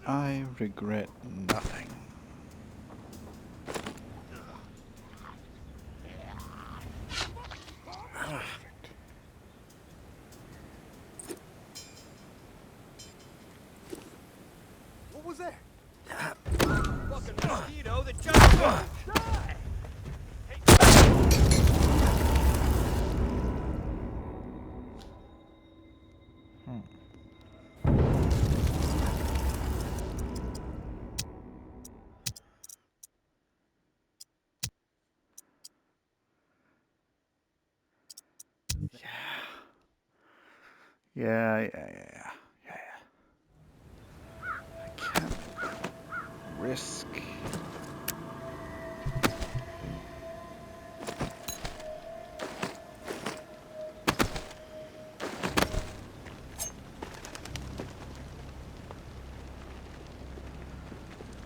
I regret nothing. Perfect. What was that? Fucking mosquito that just die. Yeah. I can't risk.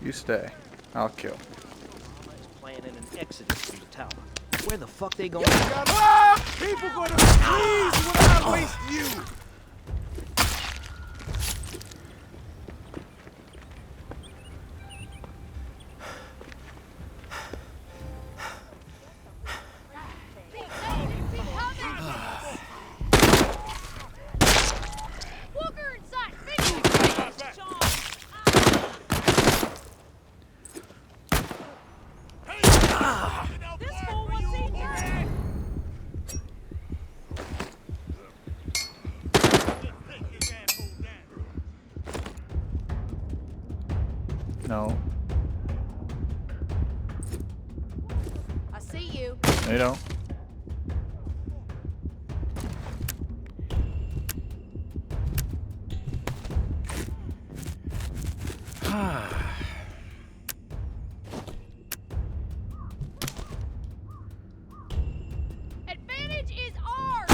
You stay. I'll kill. Is planning an exodus from the tower. Where the fuck they going? People gonna freeze when I waste you. No. I see you. They don't. Advantage is ours.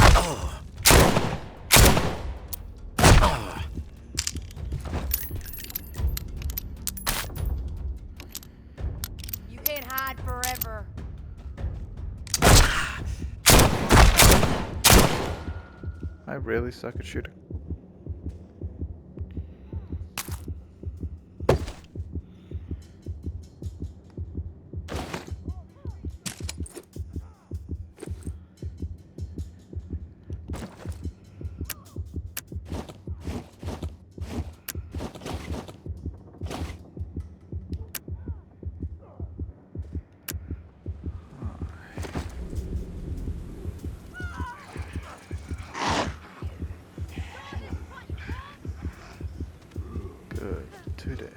You can't hide forever. I really suck at shooting. Good. 2 dead.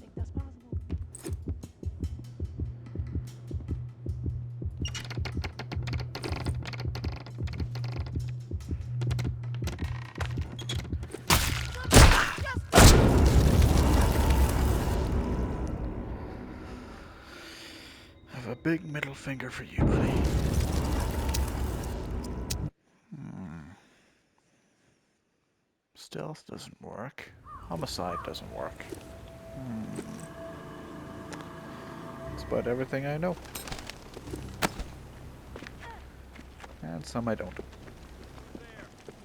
Think that's possible? I have a big middle finger for you, buddy. Stealth doesn't work. Homicide doesn't work. That's about everything I know. And some I don't.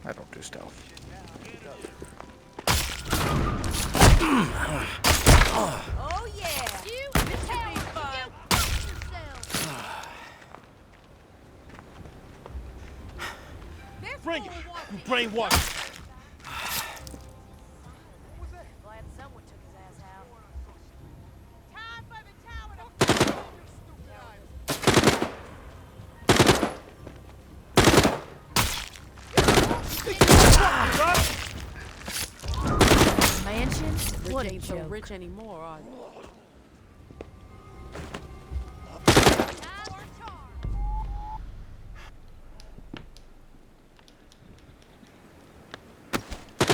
I don't do stealth. Oh yeah. You the town. You fuck yourself. Bring it. You brainwashed. Glad someone took his ass out. Time for the tower Mansion? What a Ain't so joke. rich anymore, are they?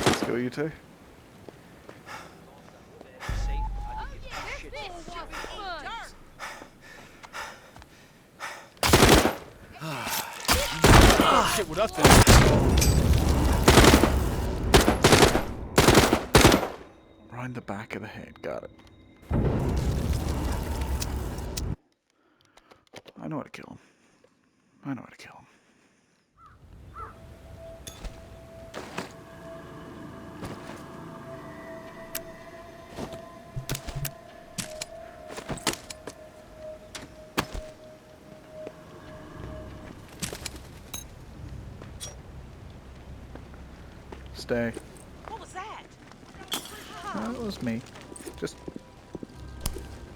Let's go, you two. Safe. I shit with us then. Right in the back of the head. Got it. I know how to kill him. I know how to kill him. Stay. What was that? That was me. Just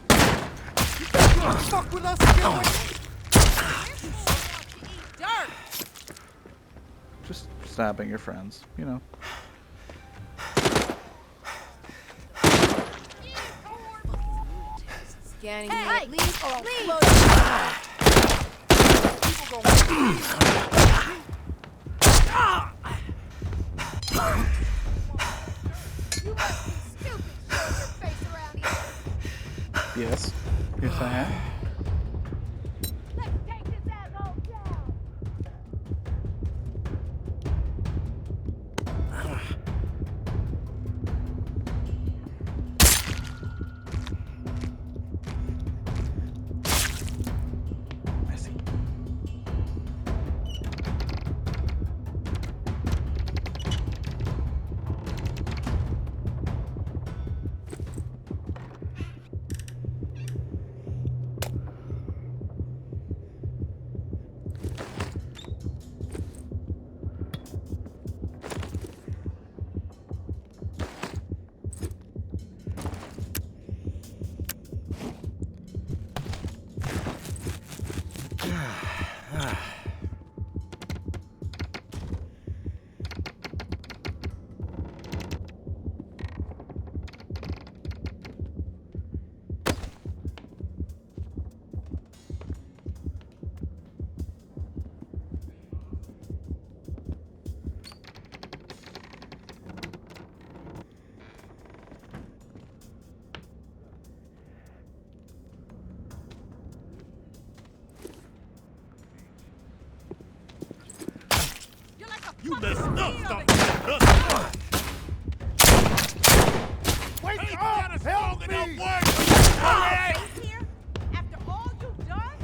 Fuck with us again. Dirt! stabbing your friends, you know. Scanning Hey, me. Leave. leave. People gonna You must be stupid. Show your face around here. Yes. Yes, I am. Let's take this asshole down. I see. You're like a You fucking messed up. tornado Stop that- Wake up! Help me! Face here? After all you've done?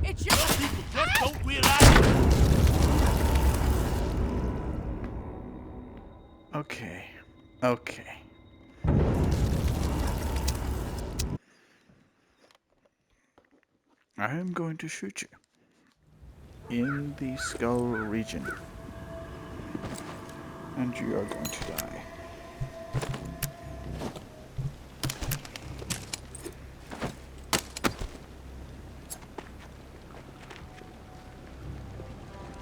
It's your People just don't realize it. Okay. Okay. I am going to shoot you in the skull region, and you are going to die.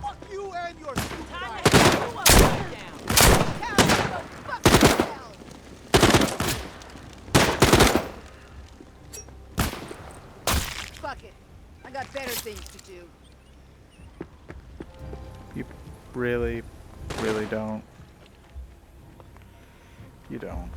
Fuck you and your stupid time ass. to have you upside down. Fuck it. I got better things to do. You really, really don't. You don't.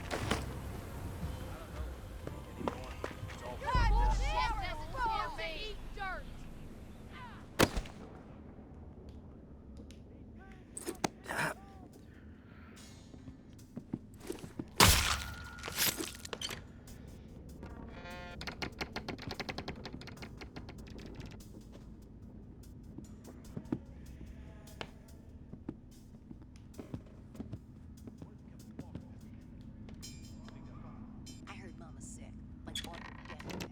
I heard Mama's sick. Like on her deathbed.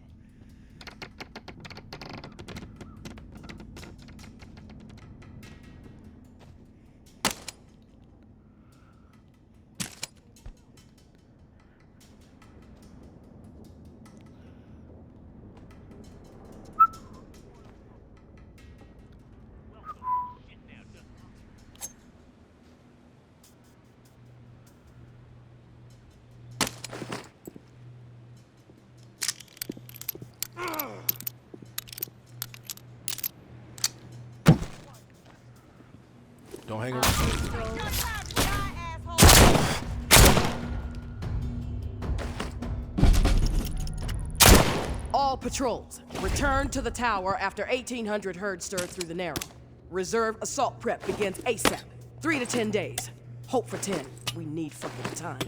Don't hang around. All All patrols, return to the tower after 1800 herd stirred through the Narrow. Reserve assault prep begins ASAP. 3 to 10 days. Hope for 10. We need fucking time.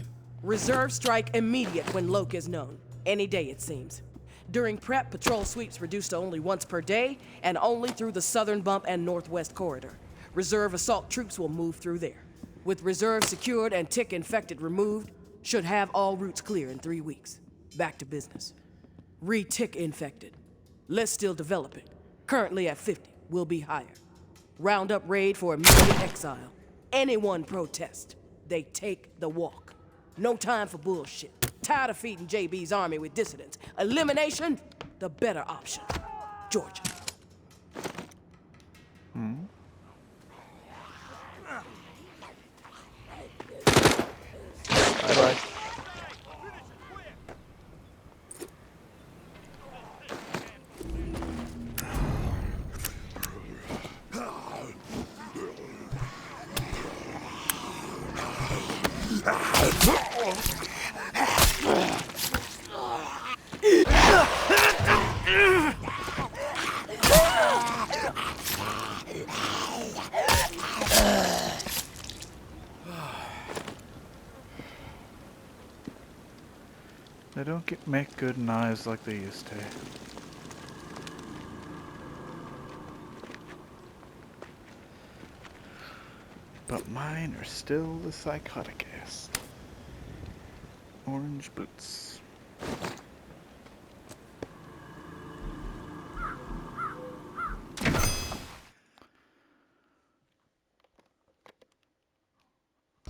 Reserve strike immediate when Loke is known. Any day, it seems. During prep, patrol sweeps reduced to only once per day, and only through the southern bump and northwest corridor. Reserve assault troops will move through there. With reserve secured and tick infected removed, should have all routes clear in 3 weeks. Back to business. Re-tick infected. Let's still develop it. Currently at 50, will be higher. Round up raid for immediate exile. Anyone protest, they take the walk. No time for bullshit. Tired of feeding JB's army with dissidents. Elimination, the better option. Georgia. Bye-bye. They don't make good knives like they used to. But mine are still the psychoticest. Orange boots.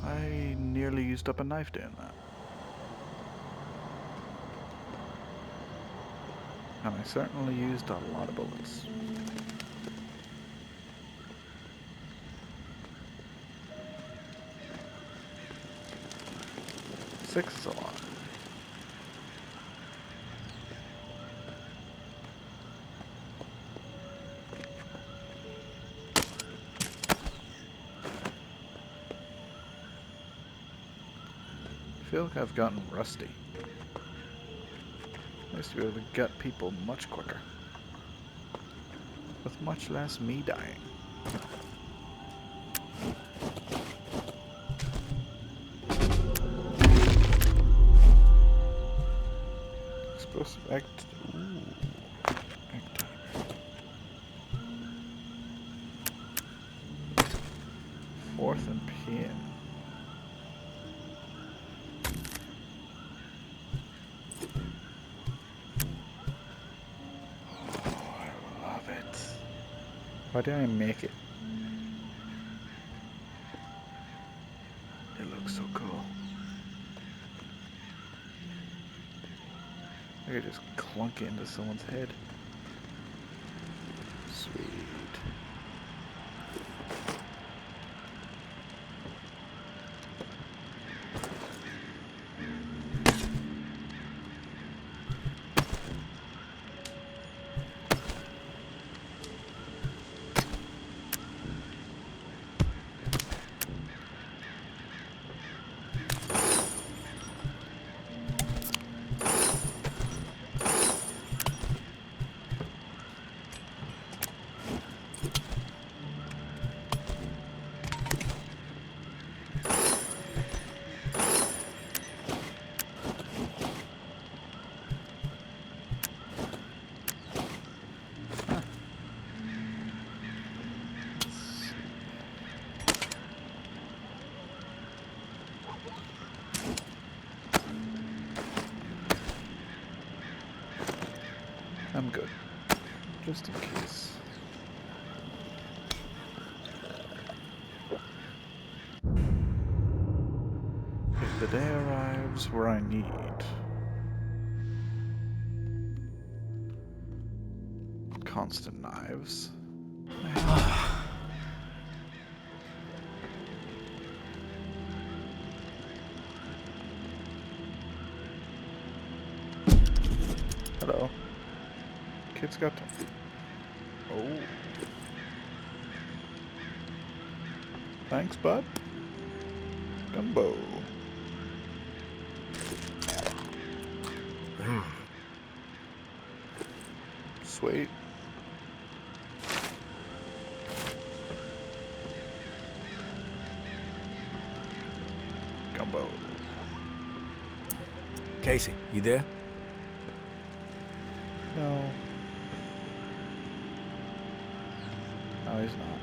I nearly used up a knife doing that. And I certainly used a lot of bullets. Six is a lot. I feel like I've gotten rusty. I used to be able to gut people much quicker. With much less me dying. Explosive act. Ooh. Act timer. Fourth and pin. Why did I make it? It looks so cool. I could just clunk it into someone's head. Sweet. I'm good. Just in case. If the day arrives where I need constant knives, hello. Kid's got them. Oh. Thanks, bud. Gumbo. Sweet. Gumbo. Casey, you there? No. No, he's not.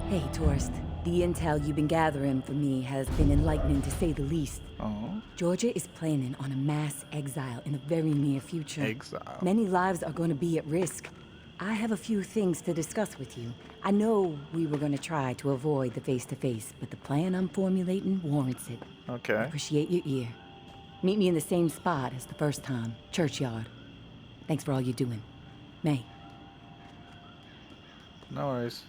Hey, tourist. The intel you've been gathering for me has been enlightening, to say the least. Oh, Georgia is planning on a mass exile in the very near future. exile. Many lives are going to be at risk. I have a few things to discuss with you. I know we were going to try to avoid the face-to-face, but the plan I'm formulating warrants it. I Okay. appreciate your ear. Meet me in the same spot as the first time, Churchyard. Thanks for all you're doing. May. No worries.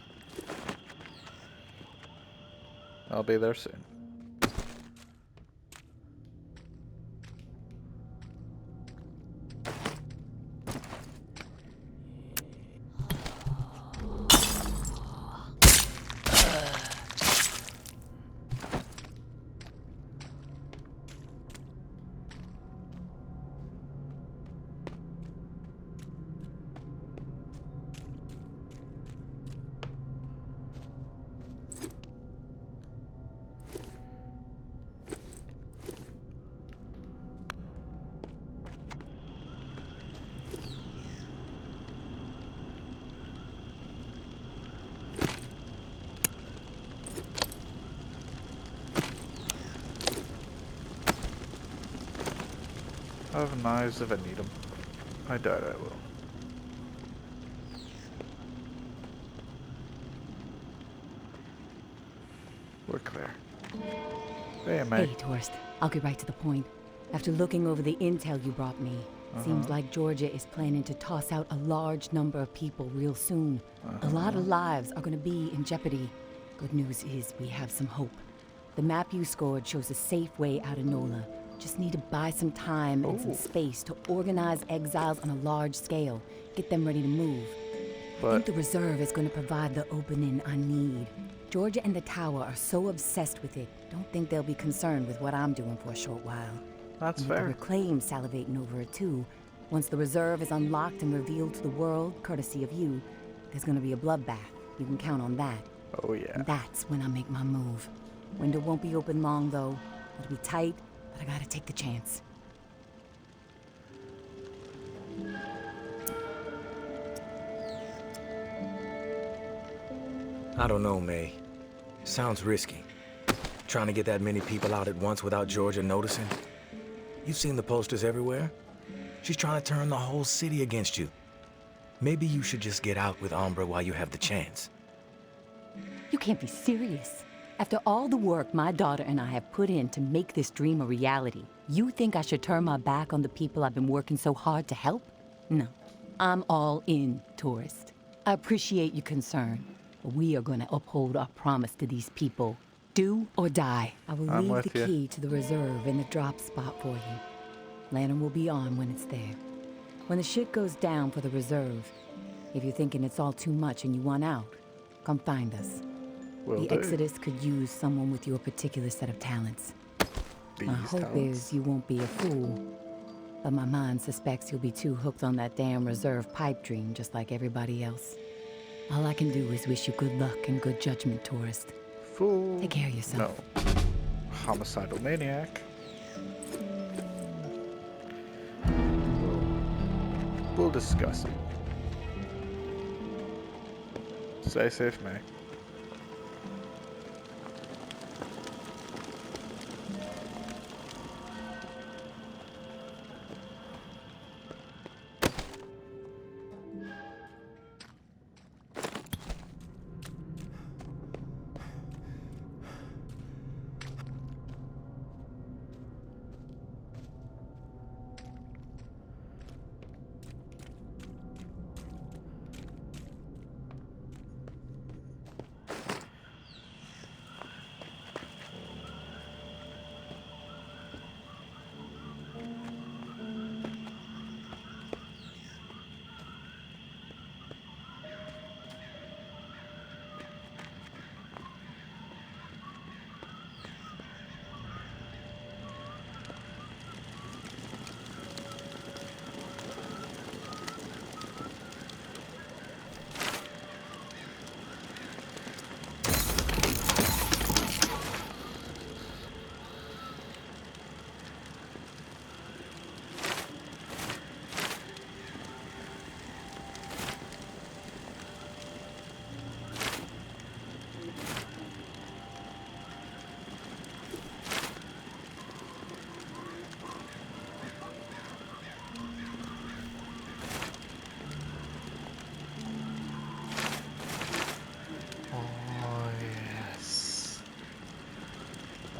I'll be there soon. I have knives if I need them. I doubt I will. We're clear. Hey, mate. Hey, tourist. I'll get right to the point. After looking over the intel you brought me, seems like Georgia is planning to toss out a large number of people real soon. A lot of lives are going to be in jeopardy. Good news is we have some hope. The map you scored shows a safe way out of NOLA. Just need to buy some time and some space to organize exiles on a large scale. Get them ready to move. I think the reserve is going to provide the opening I need. Georgia and the tower are so obsessed with it, don't think they'll be concerned with what I'm doing for a short while. That's And with fair. the Reclaim salivating over it too. Once the reserve is unlocked and revealed to the world, courtesy of you, there's going to be a bloodbath. You can count on that. Oh, yeah. And that's when I make my move. Window won't be open long, though. It'll be tight, but I gotta take the chance. I don't know, May. Sounds risky. Trying to get that many people out at once without Georgia noticing. You've seen the posters everywhere. She's trying to turn the whole city against you. Maybe you should just get out with Umbra while you have the chance. You can't be serious. After all the work my daughter and I have put in to make this dream a reality, you think I should turn my back on the people I've been working so hard to help? No. I'm all in, tourist. I appreciate your concern, but we are going to uphold our promise to these people. Do or die. I will I'm leave with the you. key to the reserve in the drop spot for you. Lantern will be on when it's there. When the shit goes down for the reserve, if you're thinking it's all too much and you want out, come find us. Will The do. Exodus could use someone with your particular set of talents. These My hope talents. is you won't be a fool. But my mind suspects you'll be too hooked on that damn reserve pipe dream just like everybody else. All I can do is wish you good luck and good judgment, tourist. Fool. Take care of yourself. No. Homicidal maniac. We'll discuss it. Stay safe, May.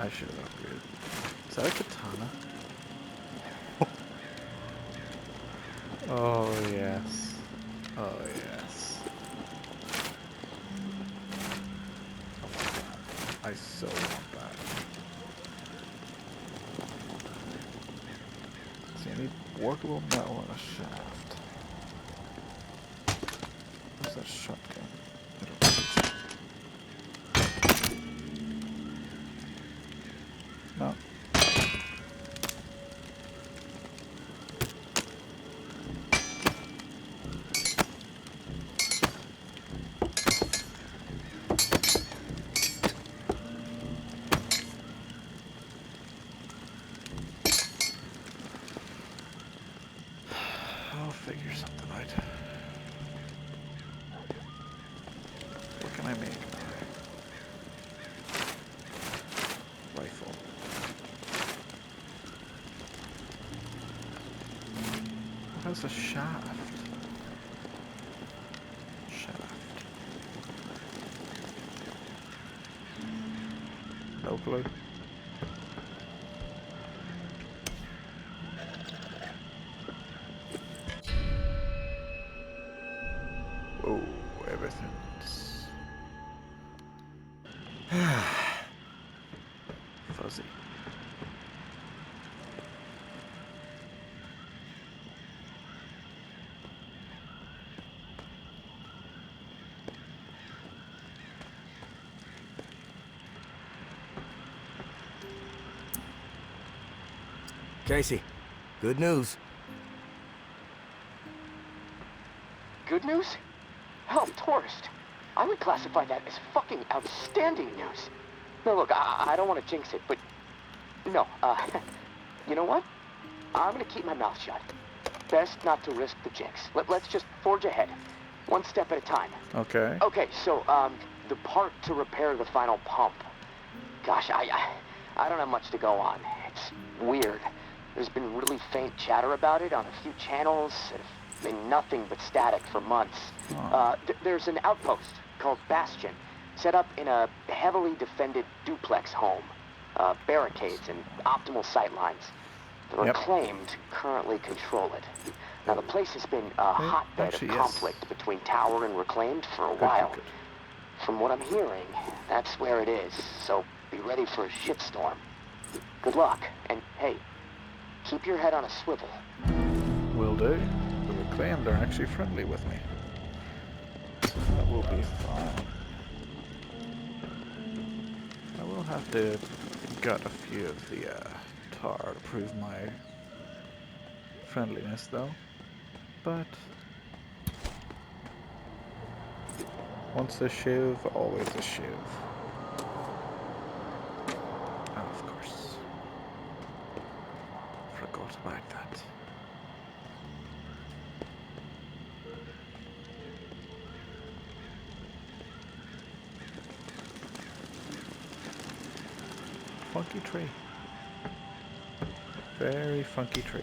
I should have upgraded. Is that a katana? Oh yes. Oh yes. I so want that. See any workable metal on a shaft? What's that shotgun? I don't think it's... No. I'll figure something out. What can I make? Rifle. What has a shaft? Shaft. No clue. Oh, everything's fuzzy. Casey, good news. Good news? Hell, tourist. I would classify that as fucking outstanding news. No, look, I don't want to jinx it, but... No, you know what? I'm gonna keep my mouth shut. Best not to risk the jinx. Let's just forge ahead. One step at a time. Okay. Okay, so, the part to repair the final pump. Gosh, I don't have much to go on. It's weird. There's been really faint chatter about it on a few channels that have been nothing but static for months. There's an outpost called Bastion, set up in a heavily defended duplex home. Barricades and optimal sightlines. The Reclaimed currently control it. Now, the place has been a hotbed of conflict between Tower and Reclaimed for a while. From what I'm hearing, that's where it is, so be ready for a shitstorm. Good luck, and hey, keep your head on a swivel. Will do. The Reclaimed are actually friendly with me. That will be fine. I will have to gut a few of the tar to prove my friendliness though. But once a shiv, always a shiv. Oh, of course. Forgot about that. Funky tree. Very funky tree.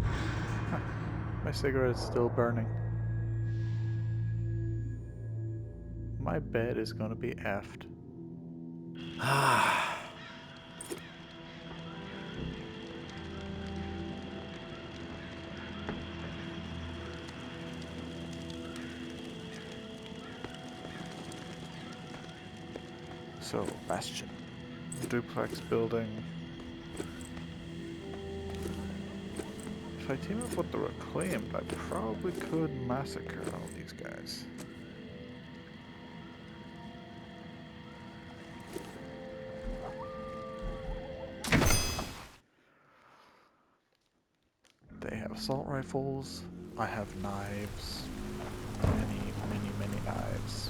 Huh. My cigarette is still burning. My bed is gonna be effed. So, Bastion. Duplex building. If I team up with the Reclaimed, I probably could massacre all these guys. They have assault rifles. I have knives. Many knives.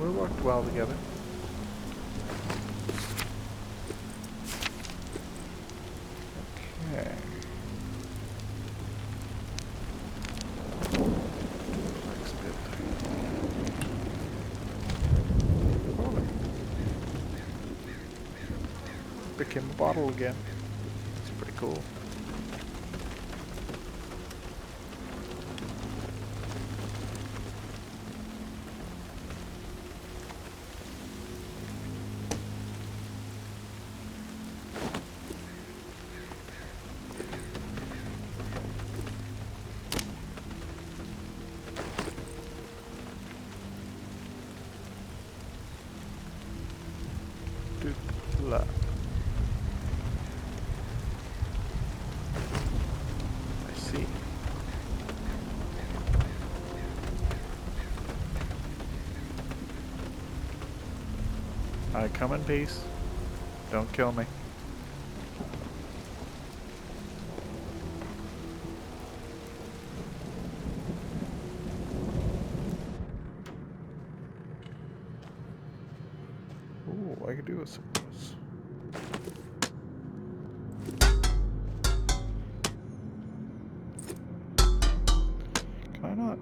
We worked well together. Okay. Next building. Oh. Became a bottle again. It's pretty cool. Hola. I see. I come in peace. Don't kill me. Ooh, I could do with some of this. Can I not?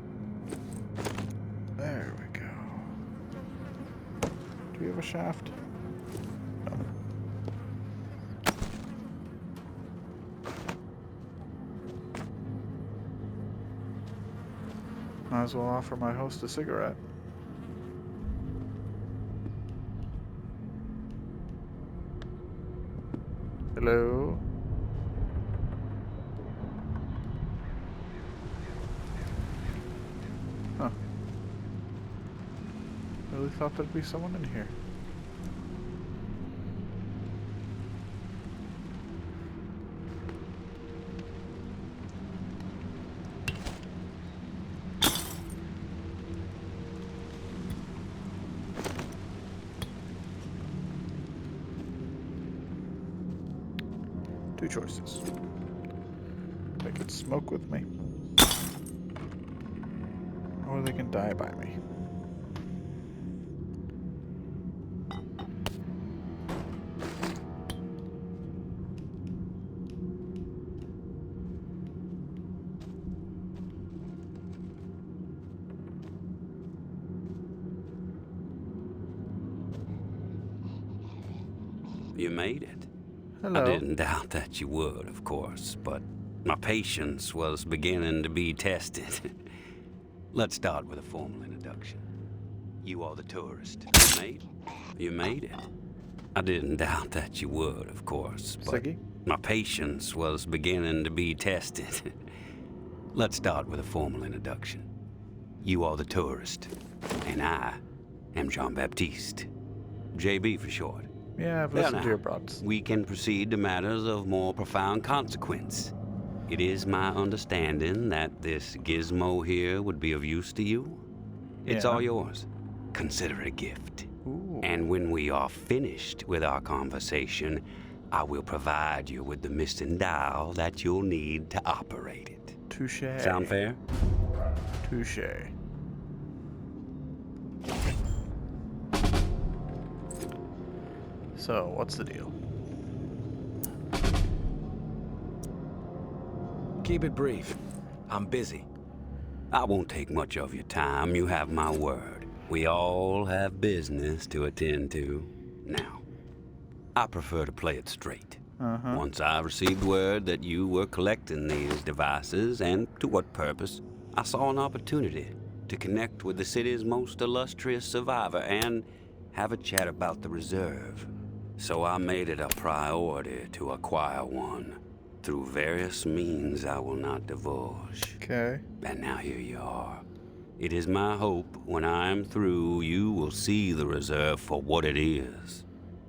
There we go. Do you have a shaft? No. Might as well offer my host a cigarette. Hello? Huh. Really thought there'd be someone in here. Two choices. They could smoke with me, or they can die by me. You made it. Hello. I didn't doubt that you would, of course, but my patience was beginning to be tested. Let's start with a formal introduction. You are the tourist. You made it. I didn't doubt that you would, of course, but Siggy? my patience was beginning to be tested. Let's start with a formal introduction. You are the tourist, and I am Jean-Baptiste. JB for short. Yeah, I've There listened to now. your broads. We can proceed to matters of more profound consequence. It is my understanding that this gizmo here would be of use to you. It's Yeah. all yours. Consider it a gift. Ooh. And when we are finished with our conversation, I will provide you with the missing dial that you'll need to operate it. Touche. Sound fair? Touche. So, what's the deal? Keep it brief. I'm busy. I won't take much of your time. You have my word. We all have business to attend to. Now, I prefer to play it straight. Once I received word that you were collecting these devices, and to what purpose, I saw an opportunity to connect with the city's most illustrious survivor and have a chat about the reserve. So I made it a priority to acquire one through various means I will not divulge. Okay. And now here you are. It is my hope when I am through, you will see the reserve for what it is.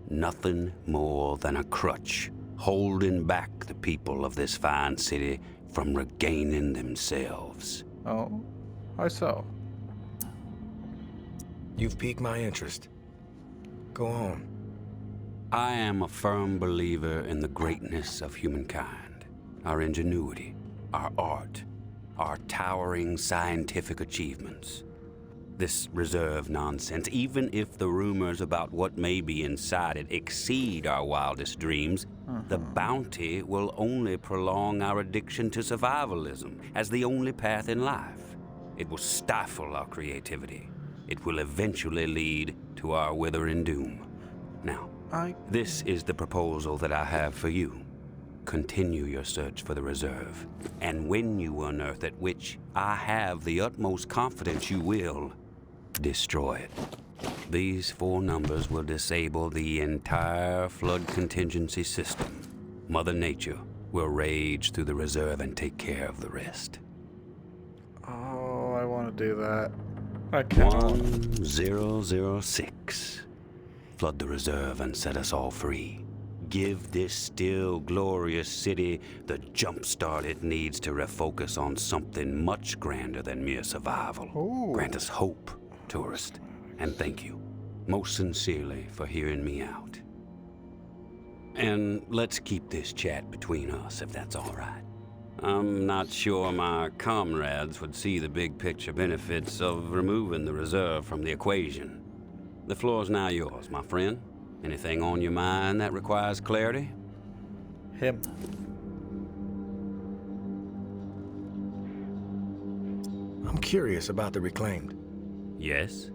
Nothing more than a crutch, holding back the people of this fine city from regaining themselves. Oh, how so? You've piqued my interest. Go on. I am a firm believer in the greatness of humankind, our ingenuity, our art, our towering scientific achievements. This reserve nonsense, even if the rumors about what may be inside it exceed our wildest dreams, the bounty will only prolong our addiction to survivalism as the only path in life. It will stifle our creativity. It will eventually lead to our withering doom. Now, this is the proposal that I have for you. Continue your search for the reserve, and when you unearth it, which I have the utmost confidence you will, destroy it. These 4 numbers will disable the entire flood contingency system. Mother Nature will rage through the reserve and take care of the rest. Oh, I want to do that. I can't. 1006. flood the reserve and set us all free. Give this still glorious city the jumpstart it needs to refocus on something much grander than mere survival. Ooh. Grant us hope, tourist, and thank you, most sincerely, for hearing me out. And let's keep this chat between us, if that's all right. I'm not sure my comrades would see the big picture benefits of removing the reserve from the equation. The floor's now yours, my friend. Anything on your mind that requires clarity? Him. I'm curious about the Reclaimed. Yes?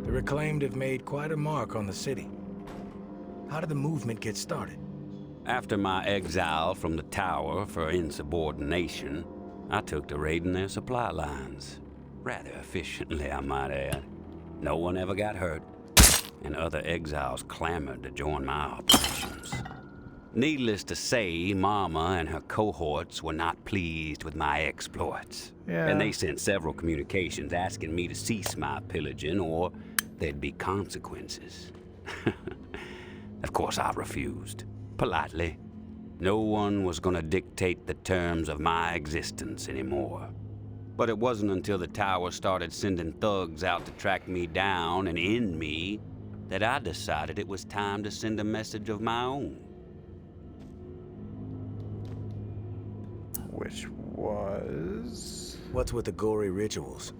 The Reclaimed have made quite a mark on the city. How did the movement get started? After my exile from the tower for insubordination, I took to raiding their supply lines. Rather efficiently, I might add. No one ever got hurt, and other exiles clamored to join my operations. Needless to say, Mama and her cohorts were not pleased with my exploits. Yeah. And they sent several communications asking me to cease my pillaging or there'd be consequences. Of course, I refused, politely. No one was gonna dictate the terms of my existence anymore. But it wasn't until the tower started sending thugs out to track me down and end me that I decided it was time to send a message of my own. Which was... What's with the gory rituals?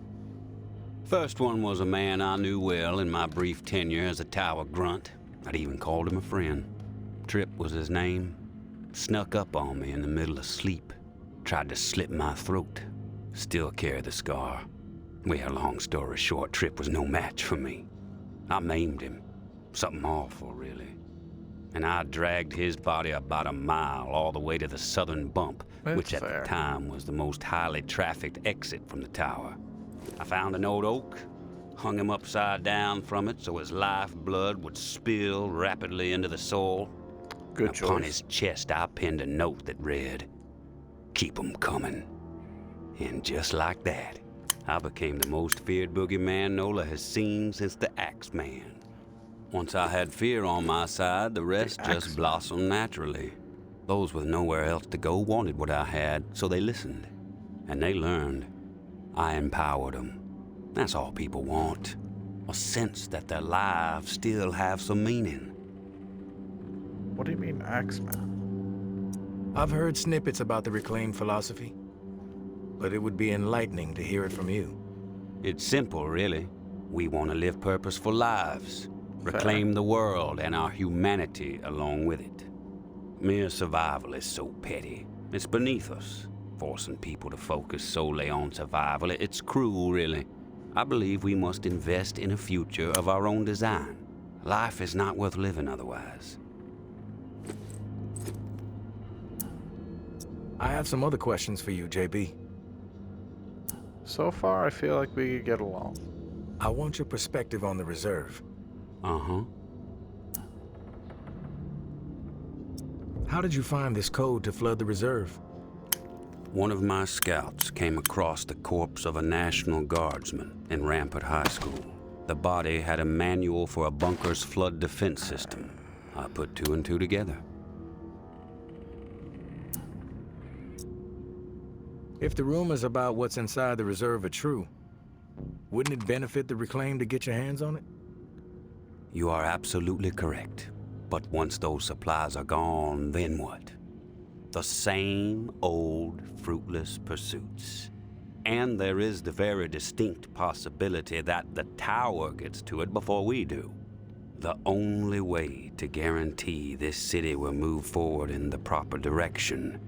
First one was a man I knew well in my brief tenure as a tower grunt. I'd even called him a friend. Tripp was his name. Snuck up on me in the middle of sleep. Tried to slit my throat. Still carry the scar. Well, long story short, Tripp was no match for me. I maimed him. Something awful, really. And I dragged his body about a mile all the way to the southern bump, which at the time was the most highly trafficked exit from the tower. I found an old oak, hung him upside down from it so his lifeblood would spill rapidly into the soil. Good choice. Upon his chest, I pinned a note that read, "Keep 'em coming." And just like that, I became the most feared boogeyman Nola has seen since the Axeman. Once I had fear on my side, the rest just blossomed naturally. Those with nowhere else to go wanted what I had, so they listened. And they learned. I empowered them. That's all people want. A sense that their lives still have some meaning. What do you mean, Axeman? I've heard snippets about the Reclaimed philosophy, but it would be enlightening to hear it from you. It's simple, really. We want to live purposeful lives. Reclaim the world and our humanity along with it. Mere survival is so petty. It's beneath us, forcing people to focus solely on survival. It's cruel, really. I believe we must invest in a future of our own design. Life is not worth living otherwise. I have some other questions for you, JB. So far, I feel like we get along. I want your perspective on the reserve. Uh-huh. How did you find this code to flood the reserve? One of my scouts came across the corpse of a National Guardsman in Rampart High School. The body had a manual for a bunker's flood defense system. I put two and two together. If the rumors about what's inside the reserve are true, wouldn't it benefit the Reclaimed to get your hands on it? You are absolutely correct. But once those supplies are gone, then what? The same old fruitless pursuits. And there is the very distinct possibility that the tower gets to it before we do. The only way to guarantee this city will move forward in the proper direction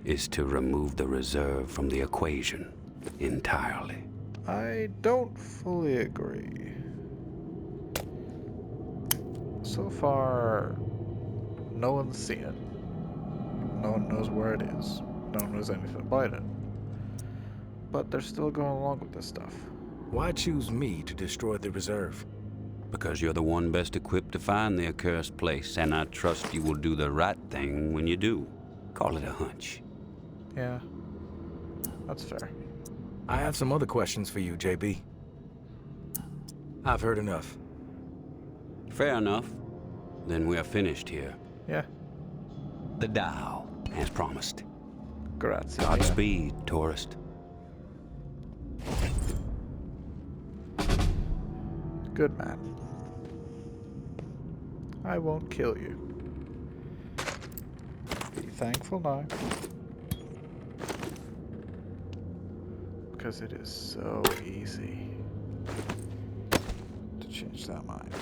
is to remove the reserve from the equation entirely. I don't fully agree. So far, no one's seen it. No one knows where it is. No one knows anything about it. But they're still going along with this stuff. Why choose me to destroy the reserve? Because you're the one best equipped to find the accursed place, and I trust you will do the right thing when you do. Call it a hunch. Yeah, that's fair. I have some other questions for you, JB. I've heard enough. Fair enough. Then we are finished here. Yeah. The Dow, as promised. Grazie. Godspeed, tourist. Good man. I won't kill you. Be thankful now. Because it is so easy to change that mind.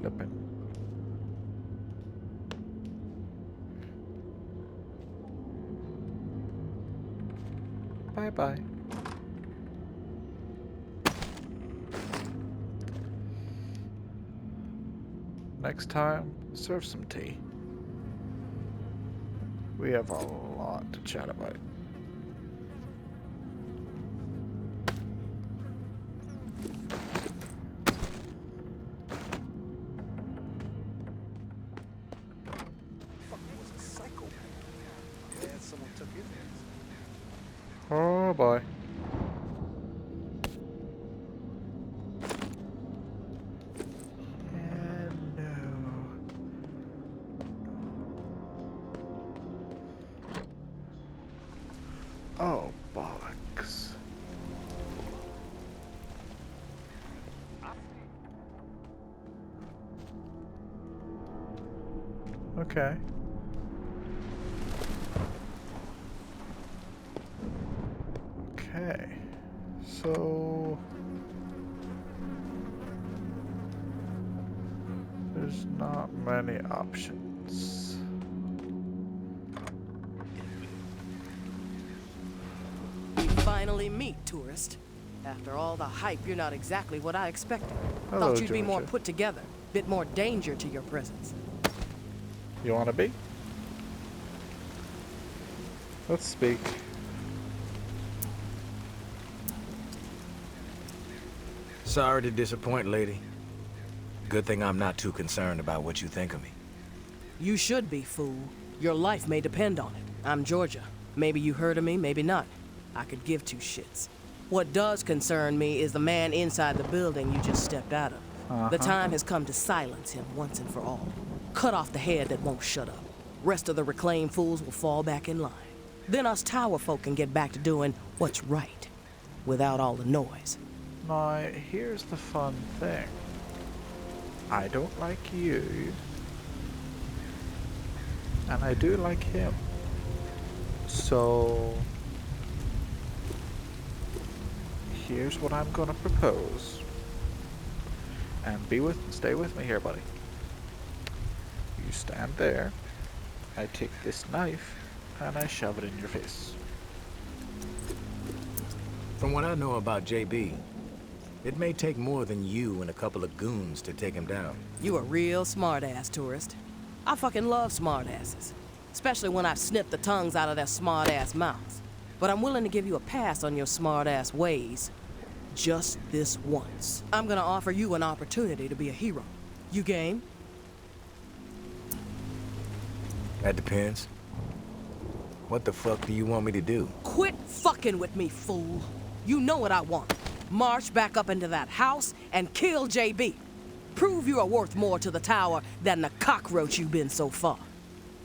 Flippin'. Bye-bye. Next time, serve some tea. We have a lot to chat about. Oh boy. And no. Oh, bollocks. Okay. Okay. So there's not many options. We finally meet, tourist. After all the hype, you're not exactly what I expected. Hello, Thought you'd be more Georgia. put together, bit more danger to your presence. You want to be? Let's speak. Sorry to disappoint, lady. Good thing I'm not too concerned about what you think of me. You should be, fool. Your life may depend on it. I'm Georgia. Maybe you heard of me, maybe not. I could give two shits. What does concern me is the man inside the building you just stepped out of. The time has come to silence him once and for all. Cut off the head that won't shut up. Rest of the reclaimed fools will fall back in line. Then us tower folk can get back to doing what's right, without all the noise. Now, here's the fun thing. I don't like you, and I do like him. So, here's what I'm gonna propose. And stay with me here, buddy. You stand there, I take this knife, and I shove it in your face. From what I know about JB, it may take more than you and a couple of goons to take him down. You a real smart-ass, tourist. I fucking love smart-asses. Especially when I've snipped the tongues out of their smart-ass mouths. But I'm willing to give you a pass on your smart-ass ways. Just this once. I'm gonna offer you an opportunity to be a hero. You game? That depends. What the fuck do you want me to do? Quit fucking with me, fool. You know what I want. March back up into that house and kill JB. Prove you are worth more to the tower than the cockroach you've been so far.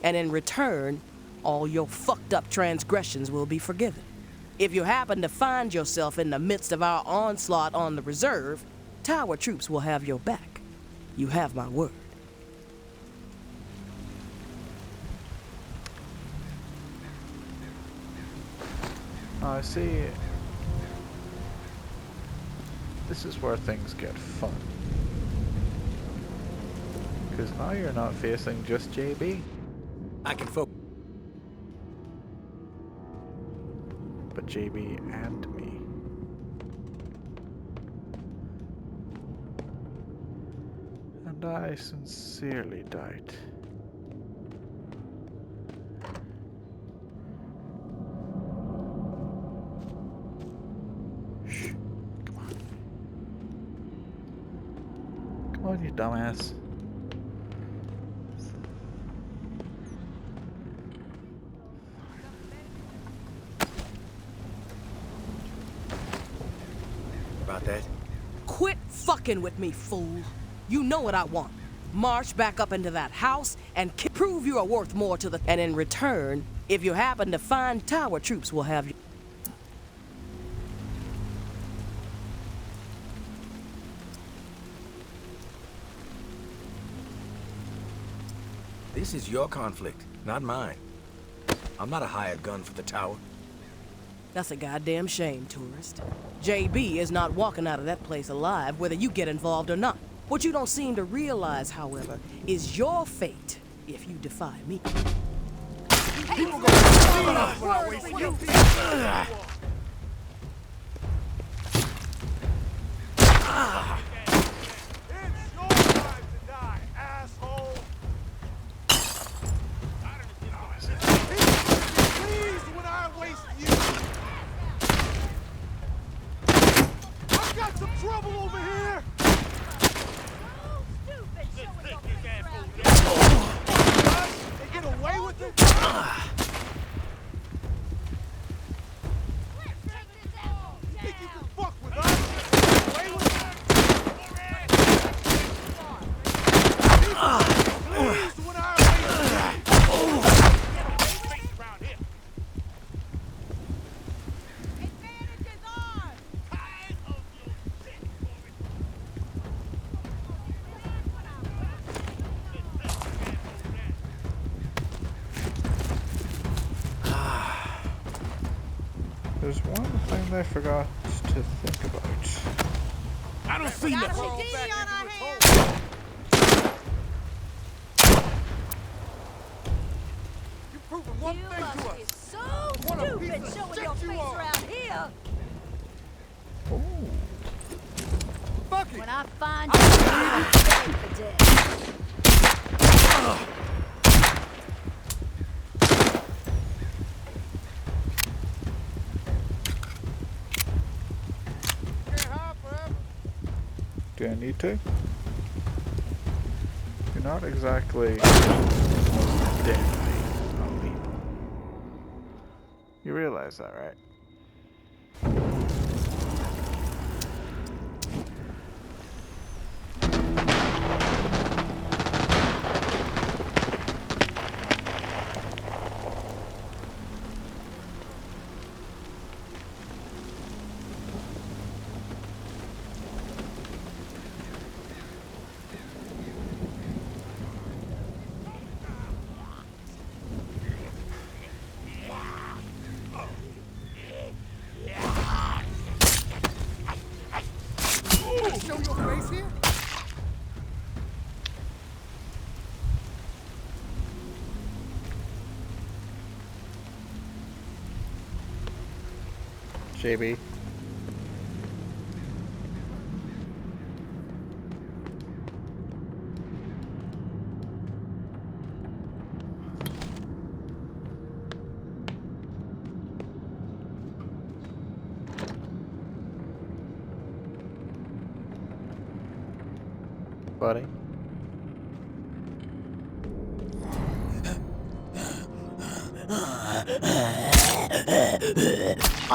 And in return, all your fucked up transgressions will be forgiven. If you happen to find yourself in the midst of our onslaught on the reserve, tower troops will have your back. You have my word. I see. This is where things get fun. Because now you're not facing just JB, I can focus. but JB and me. And I sincerely doubt. Shh. Come on. Come on, you dumbass. got that. Quit fucking with me, fool. You know what I want. March back up into that house and prove you are worth more to the... And in return, if you happen to find tower troops, we'll have you... This is your conflict, not mine. I'm not a hired gun for the tower. That's a goddamn shame, tourist. JB is not walking out of that place alive, whether you get involved or not. What you don't seem to realize, however, is your fate if you defy me. People gonna see us when I waste your time. It's your time to die, asshole. Please, when I waste you. I've got some trouble over here. They get away with it? Think you can fuck with us? Get away with it? Please, when I There's one thing I forgot to think about. I don't see nothing. You're proving one You thing must to be us. so What a stupid piece of showing shit your you face are. around here. Oh, Fuck it. When I find you, I'm dead for dead. Can't hide forever. do I need to? You're not exactly the most deadly of people. You realize that, right? Show your face here? JB. Buddy.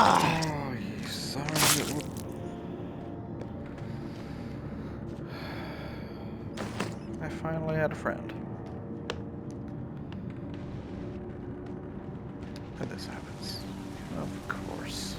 Oh, you son of a... I finally had a friend. And this happens. Of course.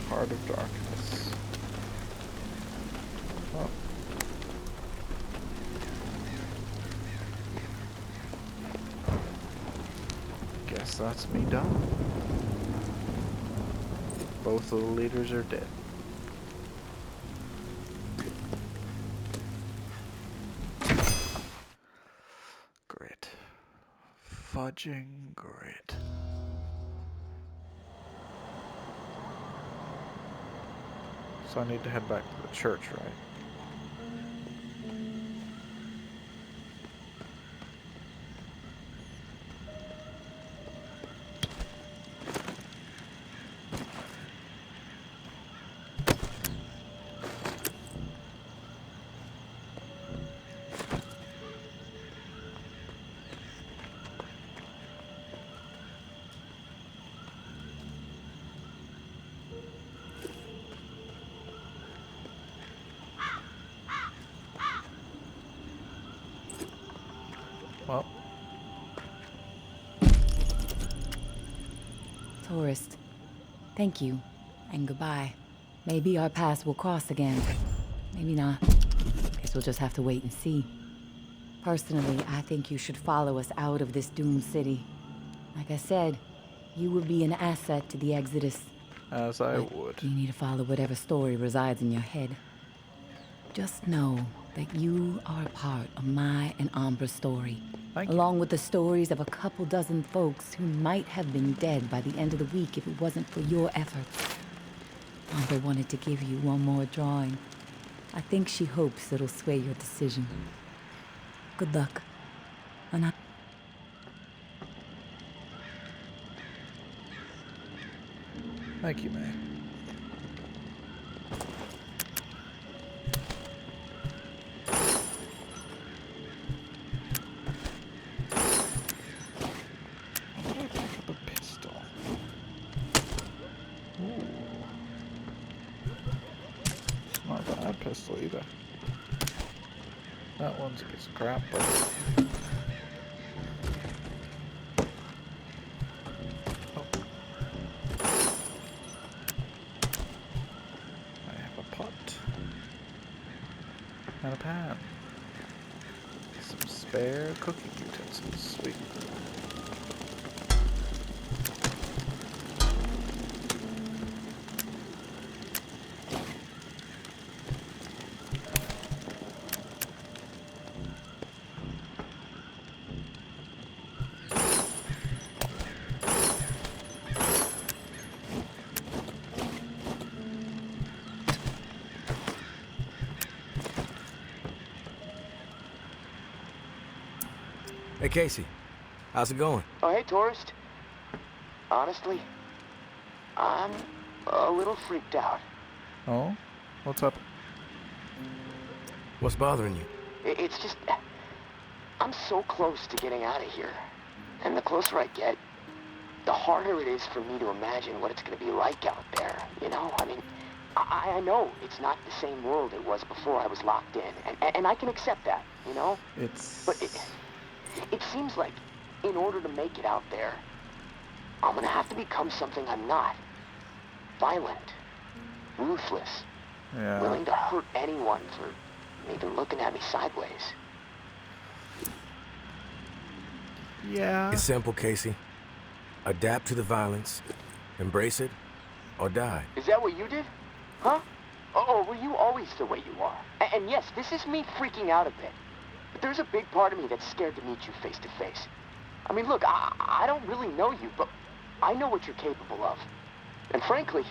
Heart of Darkness. Oh. Guess that's me done. Both of the leaders are dead. Great. Fudging great. So I need to head back to the church, right? Tourist, thank you, and goodbye. Maybe our paths will cross again. Maybe not. Guess we'll just have to wait and see. Personally, I think you should follow us out of this doomed city. Like I said, you would be an asset to the Exodus. As I But would. you need to follow whatever story resides in your head. Just know that you are a part of my and Ambra's story. Thank you. Along with the stories of a couple dozen folks who might have been dead by the end of the week if it wasn't for your efforts. Ambra wanted to give you one more drawing. I think she hopes it'll sway your decision. Good luck. And I... Thank you, May. The pistol. Ooh. Not a bad pistol either. That one's a piece of crap, but I have a pot and a pan. Some spare cooking utensils. Sweet. Hey, Casey. How's it going? Oh, hey, tourist. Honestly, I'm a little freaked out. Oh? What's up? What's bothering you? It's just... I'm so close to getting out of here. And the closer I get, the harder it is for me to imagine what it's going to be like out there, you know? I mean, I know it's not the same world it was before I was locked in, and I can accept that, you know? But it seems like in order to make it out there, I'm going to have to become something I'm not. Violent, ruthless, Yeah. willing to hurt anyone for even looking at me sideways. Yeah. It's simple, Casey. Adapt to the violence, embrace it, or die. Is that what you did? Huh? Or were you always the way you are? And yes, this is me freaking out a bit. But there's a big part of me that's scared to meet you face to face. I mean, look, I don't really know you, but I know what you're capable of. And frankly,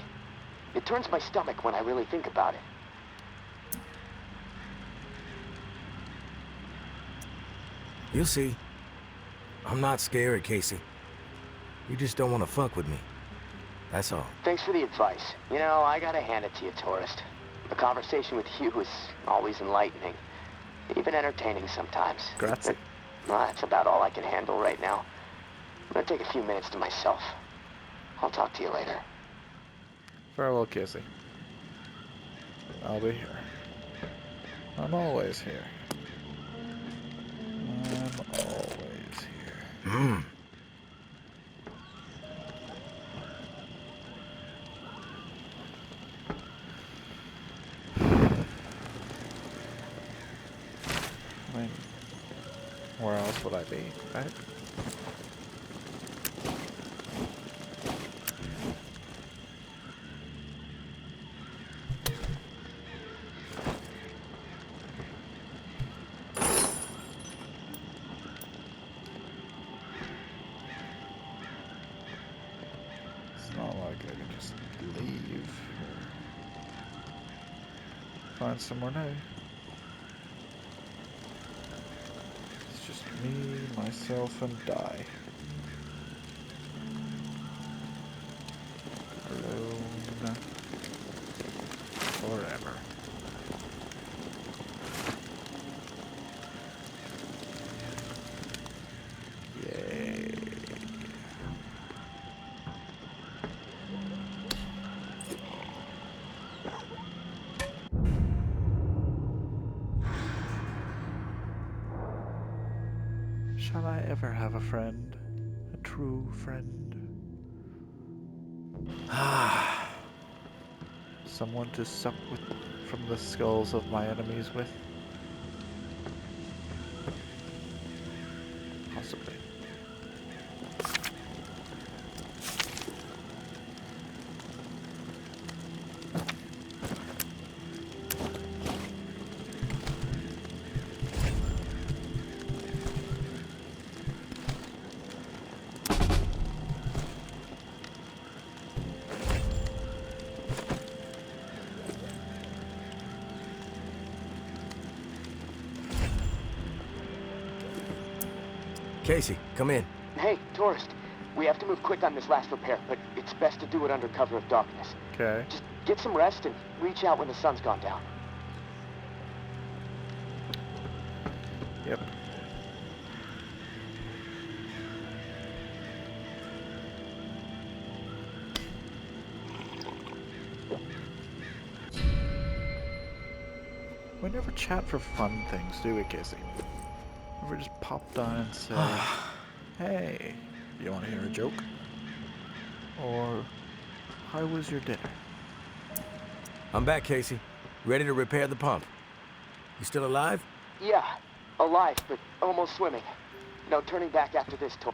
it turns my stomach when I really think about it. You'll see. I'm not scared, Casey. You just don't want to fuck with me. That's all. Thanks for the advice. You know, I gotta hand it to you, tourist. A conversation with you is always enlightening. Even entertaining sometimes. Grazie. That's about all I can handle right now. I'm gonna take a few minutes to myself. I'll talk to you later. Farewell, Casey. I'll be here. I'm always here. I'm always here. I mean, where else would I be, right? It's not like I can just leave or find somewhere new. It's just me, myself, and die. Alone forever. Yay. Shall I ever have a friend? A true friend? Someone to sup with from the skulls of my enemies with? Possibly. Casey, come in. Hey, tourist. We have to move quick on this last repair, but it's best to do it under cover of darkness. Okay. Just get some rest and reach out when the sun's gone down. Yep. We never chat for fun things, do we, Casey? Never just pop down and say, hey, you want to hear a joke? Or, how was your dinner? I'm back, Casey. Ready to repair the pump. You still alive? Yeah, alive, but almost swimming. No turning back after this tour.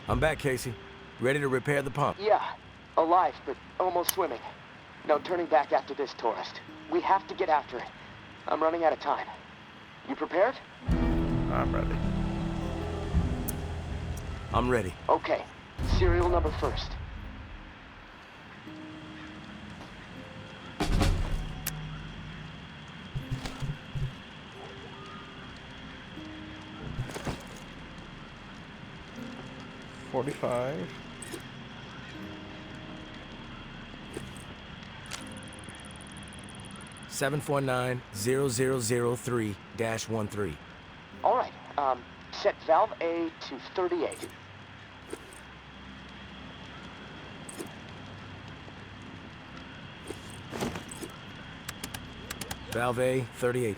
I'm back, Casey. Ready to repair the pump. Yeah, alive, but almost swimming. No turning back after this, tourist. We have to get after it. I'm running out of time. You prepared? I'm ready. I'm ready. Okay. Serial number first. $45. $749-0003-13. All right. Set valve A to 38. Valve A, 38.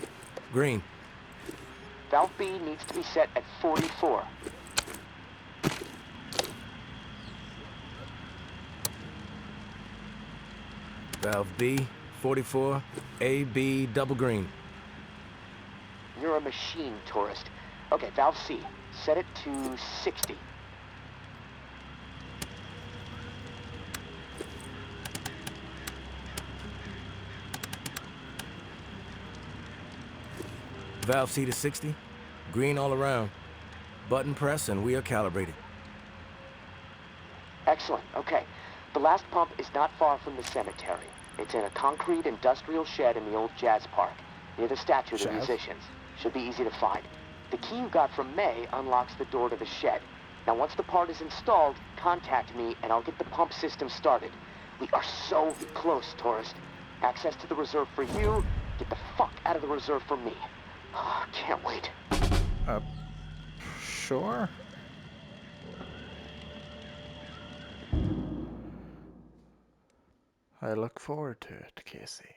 Green. Valve B needs to be set at 44. Valve B, 44. A, B, double green. You're a machine, tourist. Okay, valve C. Set it to 60. Valve C to 60. Green all around. Button press and we are calibrated. Excellent. Okay. The last pump is not far from the cemetery. It's in a concrete industrial shed in the old jazz park, near the statue of the musicians. Should be easy to find. The key you got from May unlocks the door to the shed. Now, once the part is installed, contact me and I'll get the pump system started. We are so close, tourist. Access to the reserve for you. Get the fuck out of the reserve for me. Can't wait. Sure. I look forward to it, Casey.